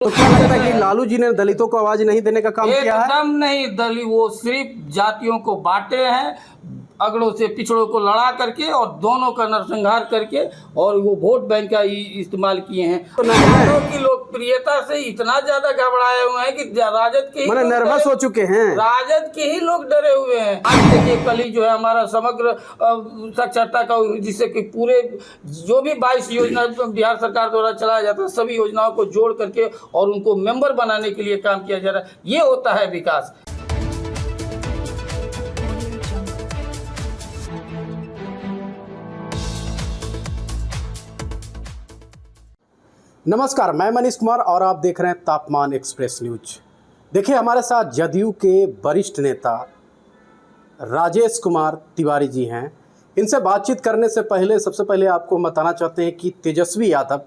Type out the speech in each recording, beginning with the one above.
तो क्या लगता है कि लालू जी ने दलितों को आवाज नहीं देने का काम किया है? एकदम नहीं। दलित वो सिर्फ जातियों को बांटे हैं, अगड़ों से पिछड़ों को लड़ा करके और दोनों का नरसंहार करके और वो वोट बैंक का इस्तेमाल किए हैं। तो यादव की लोकप्रियता से इतना ज्यादा घबराए हुए हैं कि राजद के ही मैंने नर्वस हो चुके हैं। राजद के ही लोग डरे हुए हैं। आज देखिए कल ही जो है हमारा समग्र साक्षरता का, जिससे कि पूरे जो भी 22 योजना बिहार सरकार द्वारा चलाया जाता है सभी योजनाओं को जोड़ करके और उनको मेंबर बनाने के लिए काम किया जा रहा है। ये होता है विकास। नमस्कार, मैं मनीष कुमार और आप देख रहे हैं तापमान एक्सप्रेस न्यूज। देखिए, हमारे साथ जदयू के वरिष्ठ नेता राजेश कुमार तिवारी जी हैं। इनसे बातचीत करने से पहले सबसे पहले आपको बताना चाहते हैं कि तेजस्वी यादव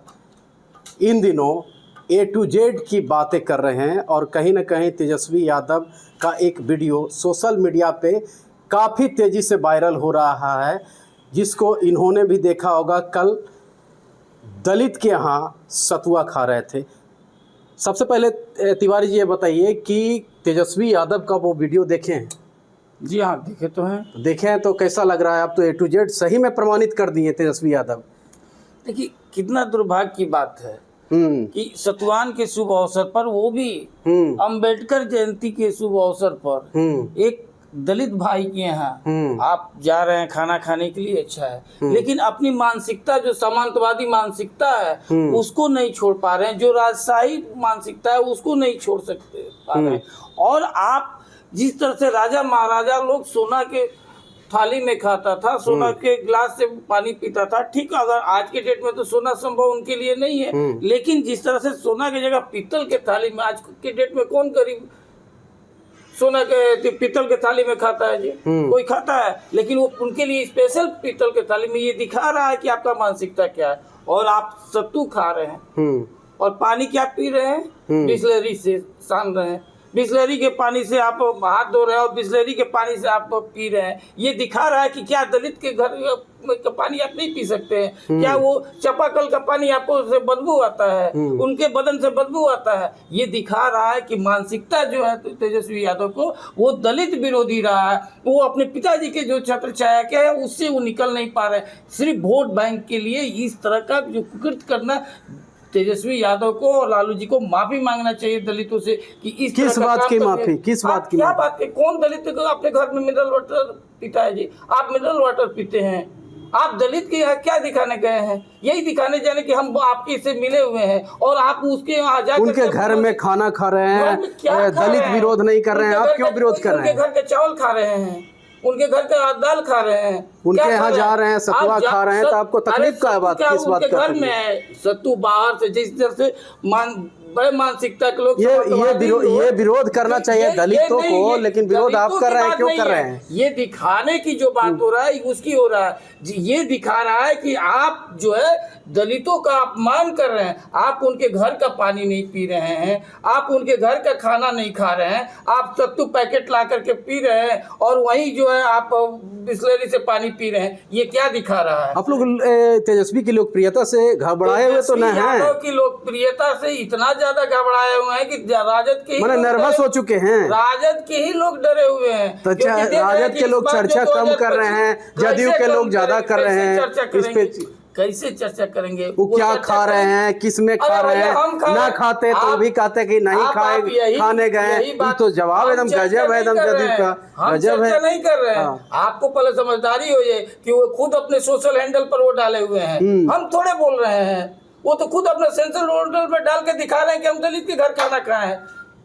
इन दिनों A to Z की बातें कर रहे हैं और कहीं ना कहीं तेजस्वी यादव का एक वीडियो सोशल मीडिया पे काफ़ी तेज़ी से वायरल हो रहा है, जिसको इन्होंने भी देखा होगा। कल दलित के यहाँ सतुआ खा रहे थे। सबसे पहले तिवारी जी ये बताइए कि तेजस्वी यादव का वो वीडियो देखे हैं? जी हाँ, देखे तो हैं। देखे हैं तो कैसा लग रहा है? आप तो A to Z सही में प्रमाणित कर दिए तेजस्वी यादव। देखिए कितना दुर्भाग्य की बात है कि सतुआन के शुभ अवसर पर, वो भी अंबेडकर जयंती के शुभ अवसर पर, एक दलित भाई के यहाँ आप जा रहे हैं खाना खाने के लिए। अच्छा है, लेकिन अपनी मानसिकता जो सामंतवादी मानसिकता है उसको नहीं छोड़ पा रहे हैं, जो राजशाही मानसिकता है उसको नहीं छोड़ सकते पा रहे हैं। और आप जिस तरह से राजा महाराजा लोग सोना के थाली में खाता था, सोना के गिलास से पानी पीता था, ठीक। अगर आज के डेट में तो सोना संभव उनके लिए नहीं है, लेकिन जिस तरह से सोना की जगह पीतल के थाली में, आज के डेट में कौन गरीब सोना के पीतल के थाली में खाता है जी? कोई खाता है? लेकिन वो उनके लिए स्पेशल पीतल के थाली में। ये दिखा रहा है कि आपका मानसिकता क्या है। और आप सत्तू खा रहे हैं और पानी क्या पी रहे हैं? बिस्लरी से सान रहे हैं। बिस्लरी के पानी से आप हाथ धो रहे हैं और बिस्लरी के पानी से आप पी रहे हैं। ये दिखा रहा है कि क्या दलित के घर का पानी आप नहीं पी सकते हैं? क्या वो चापाकल का पानी आपको से बदबू आता है? उनके बदन से बदबू आता है? ये दिखा रहा है कि मानसिकता जो है तेजस्वी यादव को, वो दलित विरोधी रहा है। वो अपने पिताजी के जो छत्र छाया के है उससे वो निकल नहीं पा रहे। सिर्फ वोट बैंक के लिए इस तरह का जो कुकृत करना, तेजस्वी यादव को और लालू जी को माफी मांगना चाहिए दलितों से कि इस किस बात की माफी? किस बात की? क्या बात है? कौन दलित को अपने घर में मिनरल वाटर पीता है जी? आप मिनरल वाटर पीते हैं। आप दलित के यहाँ क्या दिखाने गए हैं? यही दिखाने जाने कि हम आपके से मिले हुए हैं और आप उसके यहाँ जाकर उनके घर में खाना खा रहे हैं, दलित विरोध नहीं कर रहे हैं। आप क्यों विरोध कर रहे हैं? उनके घर के चावल खा रहे हैं, उनके घर का दाल खा रहे हैं, उनके यहाँ जा रहे हैं, सतुआ खा रहे हैं, तो आपको तकलीफ का बात किस बात का? घर में है सत्तू बाहर से, जिस तरह से बड़े मानसिकता के लोग ये विरोध करना चाहिए दलितों को, लेकिन विरोध आप कर रहे हैं। क्यों कर रहे हैं? ये दिखाने की जो बात हो रहा है उसकी हो रहा है जी। ये दिखा रहा है कि आप जो है दलितों का अपमान कर रहे हैं। आप उनके घर का पानी नहीं पी रहे हैं, आप उनके घर का खाना नहीं खा रहे हैं, आप सत्तू पैकेट ला करके पी रहे हैं और वहीं जो है आप बिस्लरी से पानी पी रहे हैं। ये क्या दिखा रहा है? आप लोग तेजस्वी की लोकप्रियता से घबराए हुए तो नहीं हैं? की लोकप्रियता से इतना ज्यादा घबराए हुए हैं कि राजद के मैंने नर्वस हो चुके हैं। राजद के ही लोग डरे हुए हैं। तो राजद के लोग चर्चा कम कर रहे हैं, जदयू के लोग ज्यादा कर रहे हैं। इस पे कैसे चर्चा करेंगे? वो क्या खा रहे हैं, किस में खा रहे हैं? ना खाते तो भी कहते कि नहीं खाए, खाने गए। ये तो जवाब एकदम गजब है, एकदम जदयू का गजब है। नहीं कर रहे हैं। आपको पहले समझदारी हो जाए कि वो खुद अपने सोशल हैंडल पर वो डाले हुए हैं। हम थोड़े बोल रहे हैं, वो तो खुद अपने सोशल हैंडल पर डाल के दिखा रहे हैं कि हम दलित के घर खाना खाए हैं।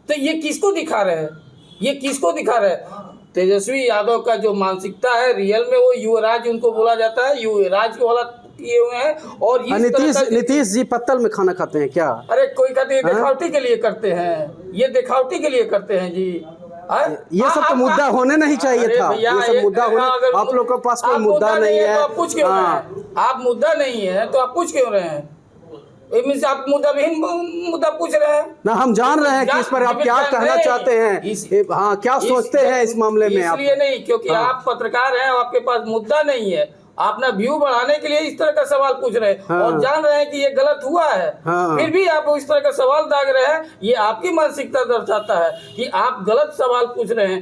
तो ये किसको दिखा रहे हैं? ये किसको दिखा रहे हैं? तेजस्वी यादव का जो मानसिकता है, रियल में वो युवराज उनको बोला जाता है, युवराज को वाला किए हुए हैं। और नीतीश जी पत्तल में खाना खाते हैं क्या? अरे कोई कहते हैं दिखावटी के लिए करते हैं, ये दिखावटी के लिए करते हैं जी। ये सब तो मुद्दा होने नहीं चाहिए था। ये सब मुद्दा होने, आप लोग के पास कोई मुद्दा नहीं है तो आप पूछ क्यों रहे हैं? आप मुद्दा नहीं है तो आप पूछ क्यों रहे हैं? आप मुद्दा पूछ रहे हैं ना। हम जान रहे हैं कि इस पर आप क्या कहना चाहते हैं। हाँ, क्या सोचते हैं इस मामले में आप? इसलिए नहीं क्योंकि आप पत्रकार हैं, आपके पास मुद्दा नहीं है। अपना व्यू बढ़ाने के लिए इस तरह का सवाल पूछ रहे हैं और जान रहे हैं कि ये गलत हुआ है, फिर भी आप इस तरह का सवाल दाग रहे हैं। ये आपकी मानसिकता दर्शाता है कि आप गलत सवाल पूछ रहे हैं।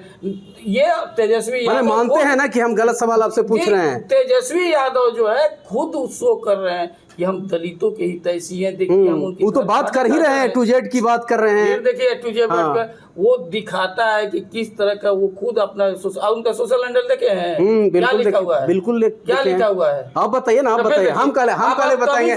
ये तेजस्वी यादव मानते हैं ना कि हम गलत सवाल आपसे पूछ रहे हैं। तेजस्वी यादव जो है खुद शो कर रहे हैं कि हम दलितों के हितैषी हैं। देखिए हम उनकी वो तो बात कर ही रहे हैं, टू जेड की बात कर रहे हैं। देखिए टू जेड वो दिखाता है कि किस तरह का वो खुद अपना उनका सोशल हैंडल देखे हैं, क्या लिखा हुआ है, बिल्कुल क्या लिखा हुआ है, आप बताइए ना, आप बताइए, हम काले बताएंगे,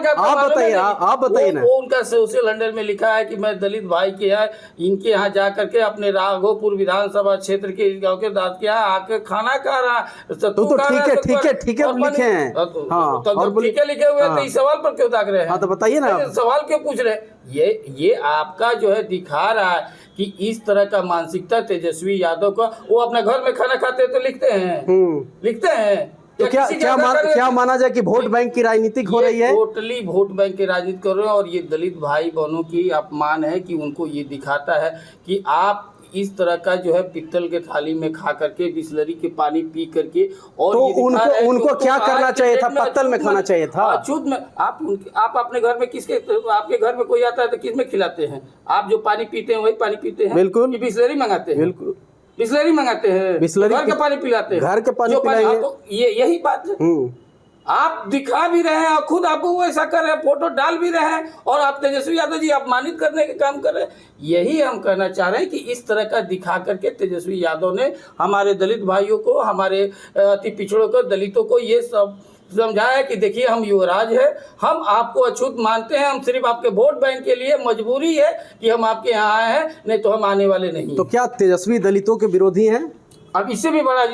आप बताइए ना। वो उनका सोशल हैंडल में लिखा है कि मैं दलित भाई के यहाँ, इनके यहाँ जा करके अपने राघोपुर विधानसभा क्षेत्र के गाँव के दाद के यहाँ आके खाना खा रहा। तो ठीक है लिखे हैं, और ठीक है लिखे हुए, तो इस सवाल पर क्यों दाग रहे हैं? तो बताइए ना, सवाल क्यों पूछ रहे हैं? ये आपका जो है दिखा रहा है कि इस तरह का मानसिकता तेजस्वी यादव का। वो अपने घर में खाना खाते हैं तो लिखते हैं तो क्या माना जाए कि वोट बैंक की राजनीति हो रही है? टोटली वोट बैंक की राजनीति कर रहे हैं। और ये दलित भाई बहनों की अपमान है कि उनको ये दिखाता है कि आप इस तरह का जो है पित्तल के थाली में खा करके, बिस्लरी के पानी पी करके, और तो उनको क्या करना चाहिए था? पत्तल में खाना चाहिए था। अछूत में आप अपने घर में आपके घर में कोई आता है तो किस में खिलाते हैं? आप जो पानी पीते हैं वही पानी पीते हैं? बिल्कुल। बिस्लरी मंगाते हैं? बिल्कुल बिस्लरी मंगाते हैं, घर का पानी पिलाते हैं, घर के पानी पिलाएंगे। यही बात है। आप दिखा भी रहे हैं और खुद आप वो ऐसा कर रहे हैं, फोटो डाल भी रहे हैं, और आप तेजस्वी यादव जी अपमानित करने का काम कर रहे हैं। यही हम कहना चाह रहे हैं कि इस तरह का दिखा करके तेजस्वी यादव ने हमारे दलित भाइयों को, हमारे अति पिछड़ों को, दलितों को ये सब समझाया कि देखिए हम युवराज है, हम आपको अछूत मानते हैं, हम सिर्फ आपके वोट बैंक के लिए मजबूरी है कि हम आपके यहाँ आए हैं, नहीं तो हम आने वाले नहीं। तो क्या तेजस्वी दलितों के विरोधी हैं? अब इससे भी बड़ा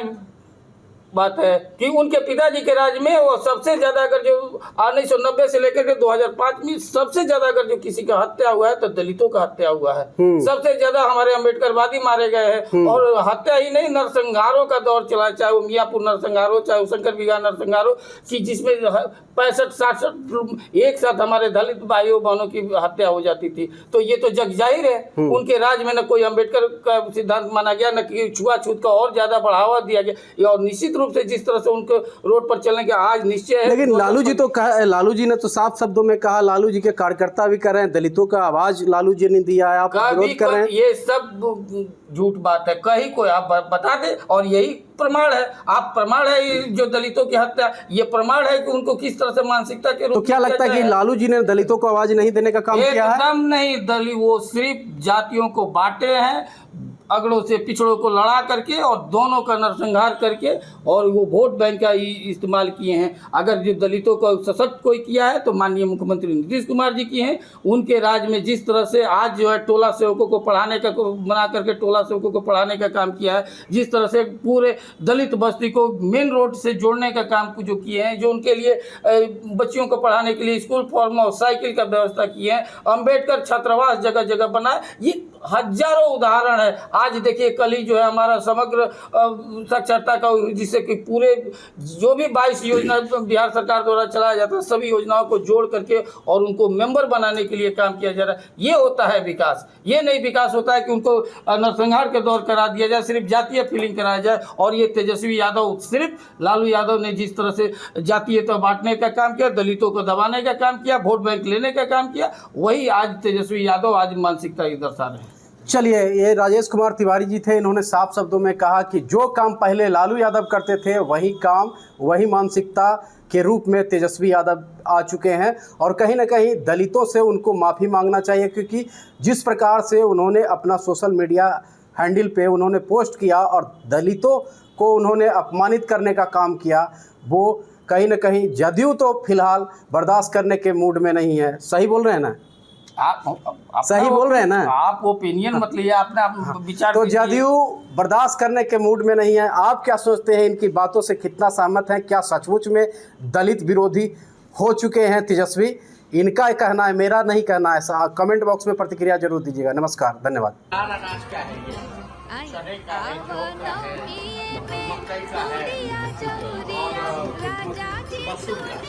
बात है कि उनके पिताजी के राज में वो सबसे ज्यादा, अगर जो 1990 से लेकर के 2005 में सबसे ज्यादा अगर जो किसी का हत्या हुआ है तो दलितों का हत्या हुआ है। सबसे ज्यादा हमारे अम्बेडकरवादी मारे गए हैं, और हत्या ही नहीं, नरसंहारों का दौर चला, चाहे वो मियापुर नरसंहार हो, चाहे वो शंकर विहार नरसंहार हो, कि जिसमें 65-67 एक साथ हमारे दलित भाइयों बहनों की हत्या हो जाती थी। तो ये तो जग जाहिर है, उनके राज में न कोई अम्बेडकर का सिद्धांत माना गया, न कि छुआछूत का और ज्यादा बढ़ावा दिया गया, और निश्चित रूप से जिस तरह से उनको रोड पर चलने के आज निश्चय है। लेकिन लालू जी ने तो साफ शब्दों में कहा, लालू जी के कार्यकर्ता भी कर रहे हैं, दलितों का आवाज लालू जी ने दिया है, आप विरोध कर रहे हैं। ये सब झूठ बात है, कहीं कोई आप बता दे, और यही प्रमाण है, आप प्रमाण है जो दलितों की हत्या, ये प्रमाण है कि उनको किस तरह से मानसिकता के रूप में। तो क्या लगता है कि लालू जी ने दलितों को आवाज नहीं देने का काम किया है? एकदम नहीं, दलित वो सिर्फ जातियों को बांटे हैं, अगड़ों से पिछड़ों को लड़ा करके और दोनों का नरसंहार करके, और वो वोट बैंक का इस्तेमाल किए हैं। अगर जो दलितों को सशक्त कोई किया है तो माननीय मुख्यमंत्री नीतीश कुमार जी किए हैं। उनके राज में जिस तरह से आज जो है टोला सेवकों को पढ़ाने का बना करके टोला सेवकों को पढ़ाने का काम किया है, जिस तरह से पूरे दलित बस्ती को मेन रोड से जोड़ने का काम जो किए हैं, जो उनके लिए बच्चियों को पढ़ाने के लिए स्कूल फॉर्म और साइकिल का व्यवस्था किए हैं, अम्बेडकर छात्रावास जगह जगह बनाए, ये हजारों उदाहरण है। आज देखिए कल ही जो है हमारा समग्र साक्षरता का, जिससे कि पूरे जो भी 22 योजना बिहार सरकार द्वारा चलाया जाता है, सभी योजनाओं को जोड़ करके और उनको मेंबर बनाने के लिए काम किया जा रहा है। ये होता है विकास। ये नहीं विकास होता है कि उनको नरसंहार के दौर करा दिया जाए, सिर्फ जातीय फीलिंग कराया जाए। और ये तेजस्वी यादव, सिर्फ लालू यादव ने जिस तरह से जातीयता बांटने का काम किया, दलितों को दबाने का काम किया, वोट बैंक लेने का काम किया, वही आज तेजस्वी यादव आज मानसिकता ही दर्शा रहे हैं। चलिए, ये राजेश कुमार तिवारी जी थे, इन्होंने साफ शब्दों में कहा कि जो काम पहले लालू यादव करते थे वही काम, वही मानसिकता के रूप में तेजस्वी यादव आ चुके हैं, और कहीं ना कहीं दलितों से उनको माफ़ी मांगना चाहिए, क्योंकि जिस प्रकार से उन्होंने अपना सोशल मीडिया हैंडल पे उन्होंने पोस्ट किया और दलितों को उन्होंने अपमानित करने का काम किया, वो कहीं ना कहीं जदयू तो फिलहाल बर्दाश्त करने के मूड में नहीं है। सही बोल रहे हैं ना? आप सही बोल रहे हैं ना? आप ओपिनियन मत लिए, अपना विचार। तो जदयू बर्दाश्त करने के मूड में नहीं है। आप क्या सोचते हैं, इनकी बातों से कितना सहमत हैं? क्या सचमुच में दलित विरोधी हो चुके हैं तेजस्वी? इनका कहना है, मेरा नहीं कहना है। कमेंट बॉक्स में प्रतिक्रिया जरूर दीजिएगा। नमस्कार, धन्यवाद।